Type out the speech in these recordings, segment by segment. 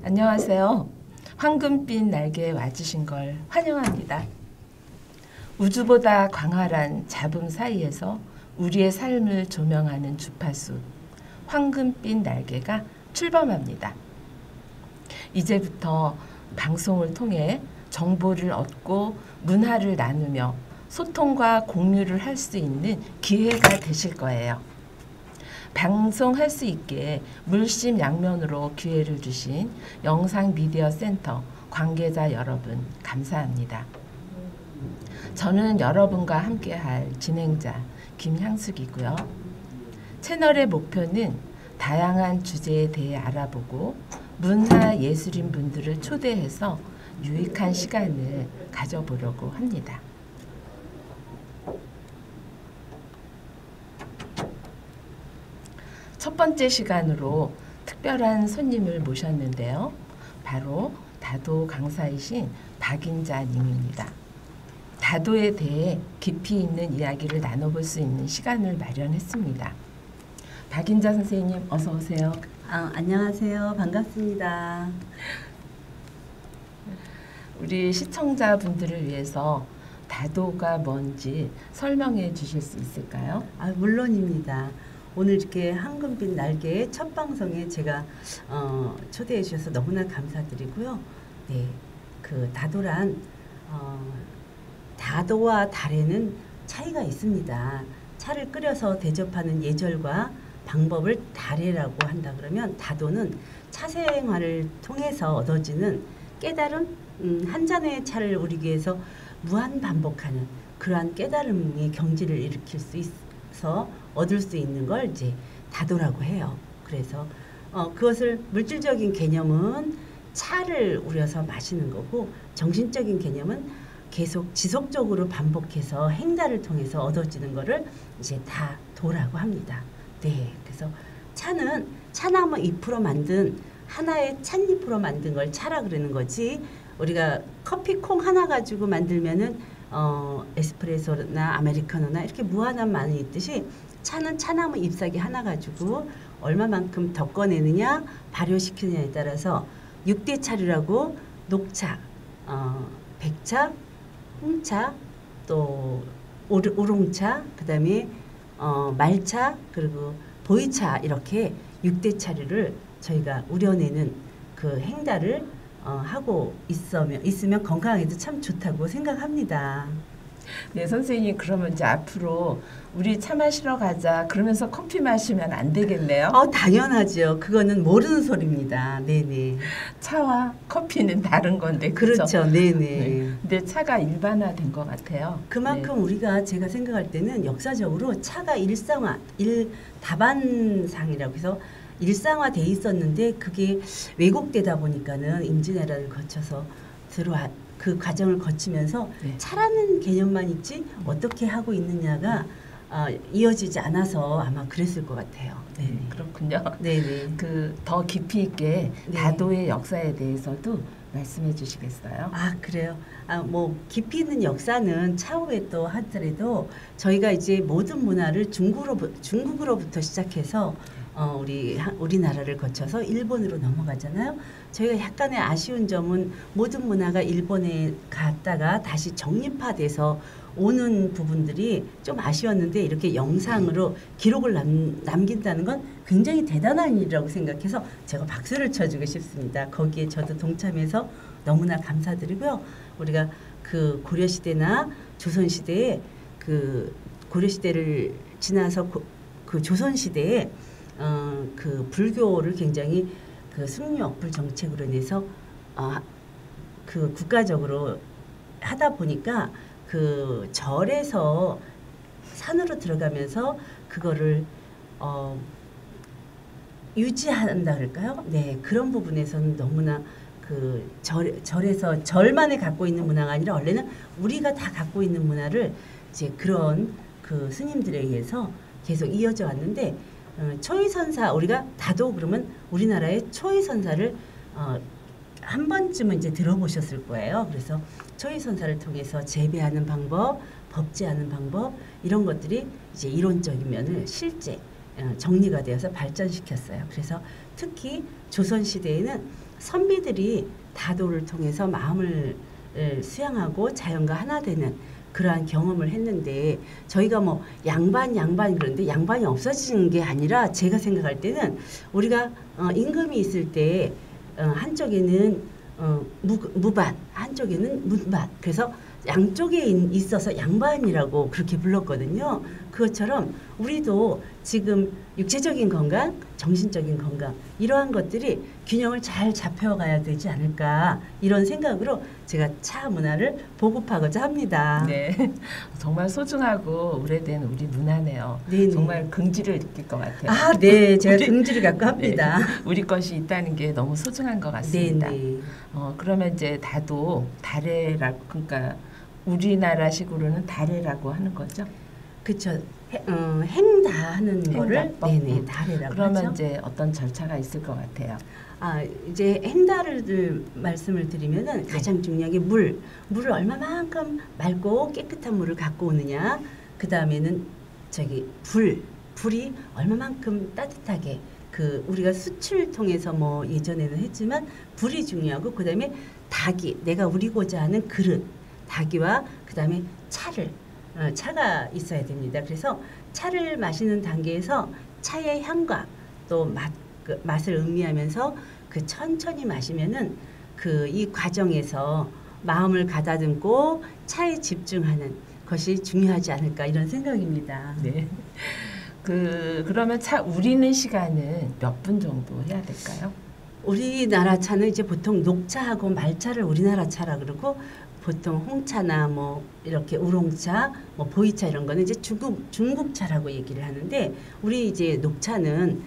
안녕하세요. 황금빛 날개에 와주신 걸 환영합니다. 우주보다 광활한 잡음 사이에서 우리의 삶을 조명하는 주파수 황금빛 날개가 출범합니다. 이제부터 방송을 통해 정보를 얻고 문화를 나누며 소통과 공유를 할 수 있는 기회가 되실 거예요. 방송할 수 있게 물심양면으로 기회를 주신 영상미디어센터 관계자 여러분 감사합니다. 저는 여러분과 함께할 진행자 김향숙이고요. 채널의 목표는 다양한 주제에 대해 알아보고 문화예술인 분들을 초대해서 유익한 시간을 가져보려고 합니다. 첫 번째 시간으로 특별한 손님을 모셨는데요. 바로 다도 강사이신 박인자 님입니다. 다도에 대해 깊이 있는 이야기를 나눠볼 수 있는 시간을 마련했습니다. 박인자 선생님 어서 오세요. 안녕하세요. 반갑습니다. 우리 시청자분들을 위해서 다도가 뭔지 설명해 주실 수 있을까요? 물론입니다. 오늘 이렇게 황금빛 날개의 첫 방송에 제가 초대해 주셔서 너무나 감사드리고요. 네, 그 다도란 다도와 달에는 차이가 있습니다. 차를 끓여서 대접하는 예절과 방법을 다래라고 한다 그러면 다도는 차 생활을 통해서 얻어지는 깨달음, 한 잔의 차를 우리기 위해서 무한 반복하는 그러한 깨달음의 경지를 일으킬 수 있어 얻을 수 있는 걸 이제 다도라고 해요. 그래서 그것을 물질적인 개념은 차를 우려서 마시는 거고 정신적인 개념은 계속 지속적으로 반복해서 행달을 통해서 얻어지는 거를 이제 다도라고 합니다. 네, 그래서 차는 차나무 잎으로 만든 하나의 찻잎으로 만든 걸 차라 그러는 거지. 우리가 커피 콩 하나 가지고 만들면은 에스프레소나 아메리카노나 이렇게 무한한 많이 있듯이 차는 차나무 잎사귀 하나 가지고 얼마만큼 덮어내느냐 발효시키느냐에 따라서 6대 차류라고 녹차, 백차, 홍차, 또 우롱차, 그 다음에 말차, 그리고 보이차 이렇게 6대 차류를 저희가 우려내는 그 행달을 하고 있으면 건강에도 참 좋다고 생각합니다. 네, 선생님 그러면 이제 앞으로 우리 차 마시러 가자 그러면서 커피 마시면 안 되겠네요? 당연하죠. 그거는 모르는 소리입니다. 네네. 차와 커피는 다른 건데 그렇죠? 그렇죠. 네네. 네. 근데 차가 일반화된 것 같아요. 그만큼 네. 우리가 제가 생각할 때는 역사적으로 차가 다반상이라고 해서 일상화돼 있었는데 그게 왜곡되다 보니까는 임진왜란을 거쳐서 그 과정을 거치면서 네. 차라는 개념만 있지 어떻게 하고 있느냐가 이어지지 않아서 아마 그랬을 것 같아요. 네, 그렇군요. 네네. 그 더 깊이 있게 네. 다도의 역사에 대해서도 말씀해 주시겠어요? 그래요. 뭐 깊이 있는 역사는 차후에 또 하더라도 저희가 이제 모든 문화를 중국으로부터 시작해서 우리나라를 거쳐서 일본으로 넘어가잖아요. 저희가 약간의 아쉬운 점은 모든 문화가 일본에 갔다가 다시 정립화돼서 오는 부분들이 좀 아쉬웠는데 이렇게 영상으로 기록을 남긴다는 건 굉장히 대단한 일이라고 생각해서 제가 박수를 쳐주고 싶습니다. 거기에 저도 동참해서 너무나 감사드리고요. 우리가 그 고려시대나 조선시대에 그 고려시대를 지나서 그 조선시대에 그 불교를 굉장히 그 승려억불 정책으로 인해서 그 국가적으로 하다 보니까 그 절에서 산으로 들어가면서 그거를 유지한다 그럴까요? 네, 그런 부분에서는 너무나 그 절에서 절만이 갖고 있는 문화가 아니라 원래는 우리가 다 갖고 있는 문화를 이제 그런 그 스님들에 의해서 계속 이어져 왔는데 초이선사 우리가 다도 그러면 우리나라의 초이선사를 한 번쯤은 이제 들어보셨을 거예요. 그래서 초이선사를 통해서 재배하는 방법, 법제하는 방법 이런 것들이 이제 이론적인 면을 실제 정리가 되어서 발전시켰어요. 그래서 특히 조선 시대에는 선비들이 다도를 통해서 마음을 수양하고 자연과 하나 되는 그러한 경험을 했는데 저희가 뭐 양반 그런데 양반이 없어지는 게 아니라 제가 생각할 때는 우리가 임금이 있을 때 한쪽에는 무반 한쪽에는 문반 그래서 양쪽에 있어서 양반이라고 그렇게 불렀거든요. 그것처럼 우리도 지금 육체적인 건강, 정신적인 건강 이러한 것들이 균형을 잘 잡혀가야 되지 않을까 이런 생각으로 제가 차 문화를 보급하고자 합니다. 네, 정말 소중하고 오래된 우리 문화네요. 네네. 정말 긍지를 느낄 것 같아요. 아, 네, 제가 긍지를 갖고 합니다. 네, 우리 것이 있다는 게 너무 소중한 것 같습니다. 네네. 그러면 이제 다도 다래라고 그러니까 우리나라식으로는 다래라고 하는 거죠. 그렇죠. 행다 하는 거를 행다법. 네네 다래라고 그러면 하죠. 이제 어떤 절차가 있을 것 같아요. 이제 행다를 말씀을 드리면은 가장 중요한 게 물을 얼마만큼 맑고 깨끗한 물을 갖고 오느냐. 그 다음에는 불이 얼마만큼 따뜻하게 우리가 수치를 통해서 뭐 예전에는 했지만 불이 중요하고 그 다음에 닭이 내가 우리고자 하는 그릇 닭이와 그 다음에 차가 있어야 됩니다. 그래서 차를 마시는 단계에서 차의 향과 또 맛을 음미하면서 천천히 마시면은 이 과정에서 마음을 가다듬고 차에 집중하는 것이 중요하지 않을까 이런 생각입니다. 네. 그러면 차 우리는 시간은 몇 분 정도 해야 될까요? 우리나라 차는 이제 보통 녹차하고 말차를 우리나라 차라 그러고 보통 홍차나 뭐 이렇게 우롱차, 뭐 보이차 이런 거는 이제 중국 차라고 얘기를 하는데 우리 이제 녹차는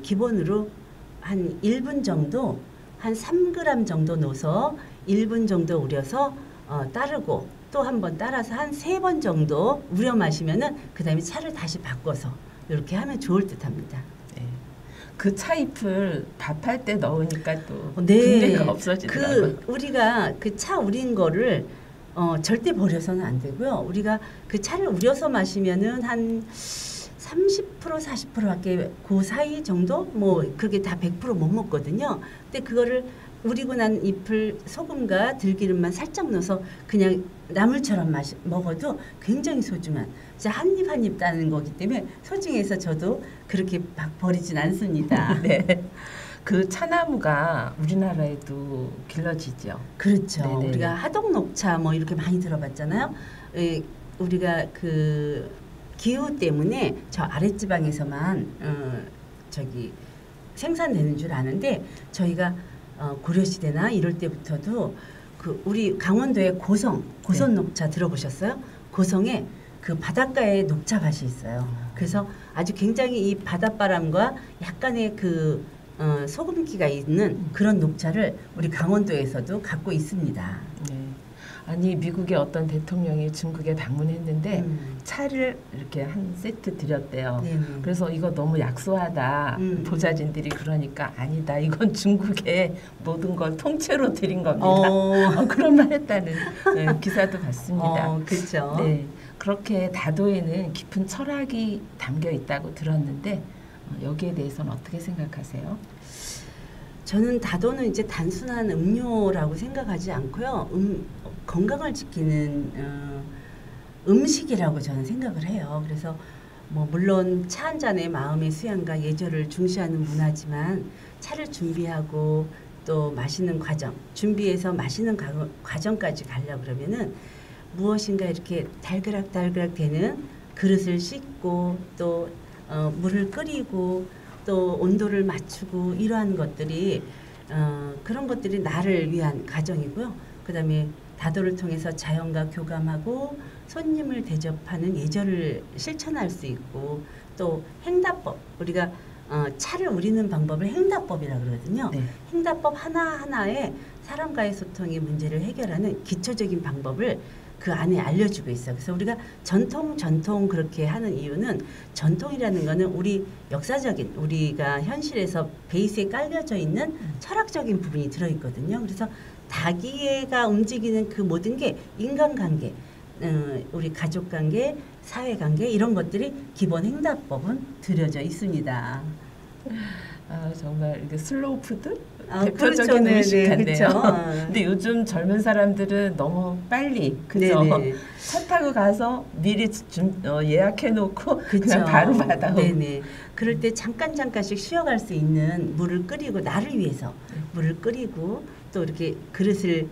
기본으로 한 1분 정도 한 3g 정도 넣어서 1분 정도 우려서 따르고 또 한 번 따라서 한 3번 정도 우려 마시면은 그다음에 차를 다시 바꿔서 이렇게 하면 좋을 듯합니다. 네. 그 차잎을 밥할 때 넣으니까 또 네. 분재가 없어지더라고요. 우리가 그 차 우린 거를 절대 버려서는 안 되고요. 우리가 그 차를 우려서 마시면은 한 30% 40%밖에 그 사이 정도 뭐 그게 다 100% 못 먹거든요. 근데 그거를 우리고 난 잎을 소금과 들기름만 살짝 넣어서 그냥 나물처럼 먹어도 굉장히 소중한 한 입 한 입 따는 거기 때문에 소중해서 저도 그렇게 막 버리진 않습니다. 네. 그 차나무가 우리나라에도 길러지죠. 그렇죠. 네네. 우리가 하덕녹차 뭐 이렇게 많이 들어봤잖아요. 우리가 기후 때문에 저 아랫지방에서만 생산되는 줄 아는데 저희가 고려시대나 이럴 때부터도 우리 강원도의 고성 녹차 들어보셨어요? 고성에 그 바닷가에 녹차밭이 있어요. 그래서 아주 굉장히 이 바닷바람과 약간의 소금기가 있는 그런 녹차를 우리 강원도에서도 갖고 있습니다. 네. 아니 미국의 어떤 대통령이 중국에 방문했는데 차를 이렇게 한 세트 드렸대요. 네네. 그래서 이거 너무 약소하다. 보좌진들이 그러니까 아니다. 이건 중국의 모든 걸 통째로 드린 겁니다. 그런 말 했다는 기사도 봤습니다. 그렇죠. 네. 그렇게 다도에는 깊은 철학이 담겨 있다고 들었는데 여기에 대해서는 어떻게 생각하세요? 저는 다도는 이제 단순한 음료라고 생각하지 않고요. 건강을 지키는 음식이라고 저는 생각을 해요. 그래서 뭐 물론 차 한 잔의 마음의 수양과 예절을 중시하는 문화지만 차를 준비하고 또 마시는 과정, 준비해서 마시는 과정까지 가려고 그러면은 무엇인가 이렇게 달그락 되는 그릇을 씻고 또 물을 끓이고 또 온도를 맞추고 이러한 것들이 그런 것들이 나를 위한 과정이고요. 그다음에 다도를 통해서 자연과 교감하고 손님을 대접하는 예절을 실천할 수 있고 또 행다법 우리가 차를 우리는 방법을 행다법이라 그러거든요. 네. 행다법 하나하나에 사람과의 소통의 문제를 해결하는 기초적인 방법을 그 안에 알려주고 있어요. 그래서 우리가 전통 그렇게 하는 이유는 전통이라는 거는 우리 역사적인 우리가 현실에서 베이스에 깔려져 있는 철학적인 부분이 들어있거든요. 그래서 닭이가 움직이는 그 모든 게 인간관계, 우리 가족관계, 사회관계 이런 것들이 기본 행다법은 들여져 있습니다. 정말 이게 슬로우 푸드 그렇죠. 대표적인 네, 음식 네, 같네요. 그렇죠. 근데 요즘 젊은 사람들은 너무 빨리 그죠? 네네. 차 타고 가서 미리 예약해 놓고 그쵸. 그냥 바로 받아오고. 네네. 그럴 때 잠깐씩 쉬어갈 수 있는 물을 끓이고 나를 위해서 물을 끓이고 또 이렇게 그릇을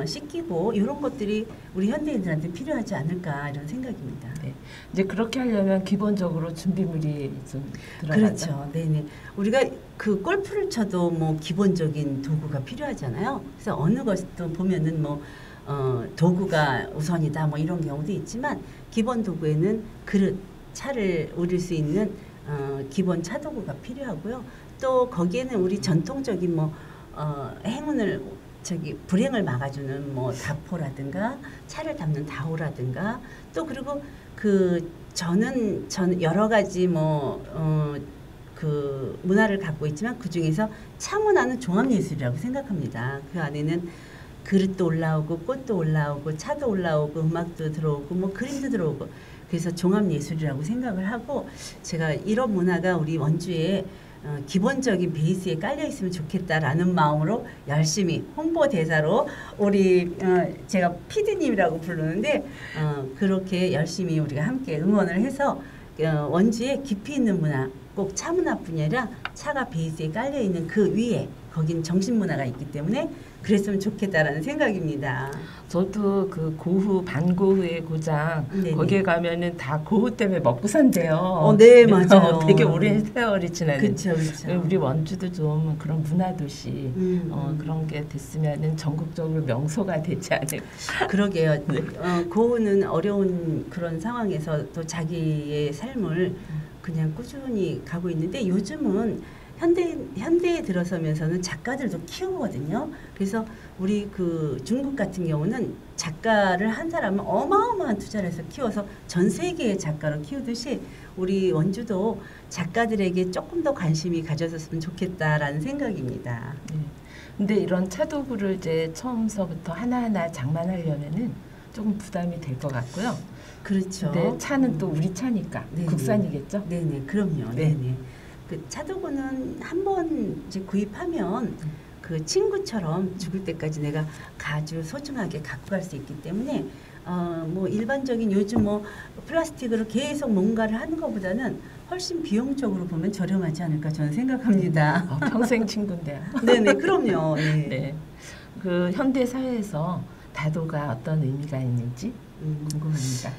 씻기고 이런 것들이 우리 현대인들한테 필요하지 않을까 이런 생각입니다. 네. 이제 그렇게 하려면 기본적으로 준비물이 좀 들어가죠. 그렇죠. 네네. 우리가 그 골프를 쳐도 뭐 기본적인 도구가 필요하잖아요. 그래서 어느 것도 보면은 뭐 도구가 우선이다 뭐 이런 경우도 있지만 기본 도구에는 그릇, 차를 우릴 수 있는 기본 차 도구가 필요하고요. 또 거기에는 우리 전통적인 뭐 행운을 불행을 막아주는 뭐 다포라든가 차를 담는 다호라든가 또 그리고 저는 여러 가지 그 문화를 갖고 있지만 그 중에서 차 문화는 종합 예술이라고 생각합니다. 그 안에는 그릇도 올라오고 꽃도 올라오고 차도 올라오고 음악도 들어오고 뭐 그림도 들어오고 그래서 종합 예술이라고 생각을 하고 제가 이런 문화가 우리 원주에 기본적인 베이스에 깔려 있으면 좋겠다라는 마음으로 열심히 홍보 대사로 우리 제가 PD님이라고 부르는데 그렇게 열심히 우리가 함께 응원을 해서 원주에 깊이 있는 문화 꼭 차 문화뿐이 아니라 차가 베이스에 깔려 있는 그 위에 거긴 정신 문화가 있기 때문에 그랬으면 좋겠다라는 생각입니다. 저도 그 고흐 반고흐의 고장 네네. 거기에 가면은 다 고흐 때문에 먹고 산대요. 네 맞아요. 되게 오랜 세월이 지났는데 그렇죠. 우리 원주도 좀 그런 문화 도시 그런 게 됐으면은 전국적으로 명소가 되지 않을까. 그러게요. 고흐는 어려운 그런 상황에서 또 자기의 삶을 그냥 꾸준히 가고 있는데 요즘은 현대에 들어서면서는 작가들도 키우거든요. 그래서 우리 그 중국 같은 경우는 작가를 한 사람은 어마어마한 투자를 해서 키워서 전 세계의 작가로 키우듯이 우리 원주도 작가들에게 조금 더 관심이 가져졌으면 좋겠다라는 생각입니다. 네. 근데 이런 차도구를 이제 처음서부터 하나하나 장만하려면은 조금 부담이 될 것 같고요. 그렇죠. 근데 차는 또 우리 차니까 네네. 국산이겠죠? 네네, 그럼요. 네. 네네. 그 차도구는 한 번 이제 구입하면 그 친구처럼 죽을 때까지 내가 아주 소중하게 갖고 갈 수 있기 때문에 뭐 일반적인 요즘 뭐 플라스틱으로 계속 뭔가를 하는 것보다는 훨씬 비용적으로 보면 저렴하지 않을까 저는 생각합니다. 평생 친구인데요. 네네, 그럼요. 네. 네. 그 현대 사회에서 다도가 어떤 의미가 있는지 궁금합니다.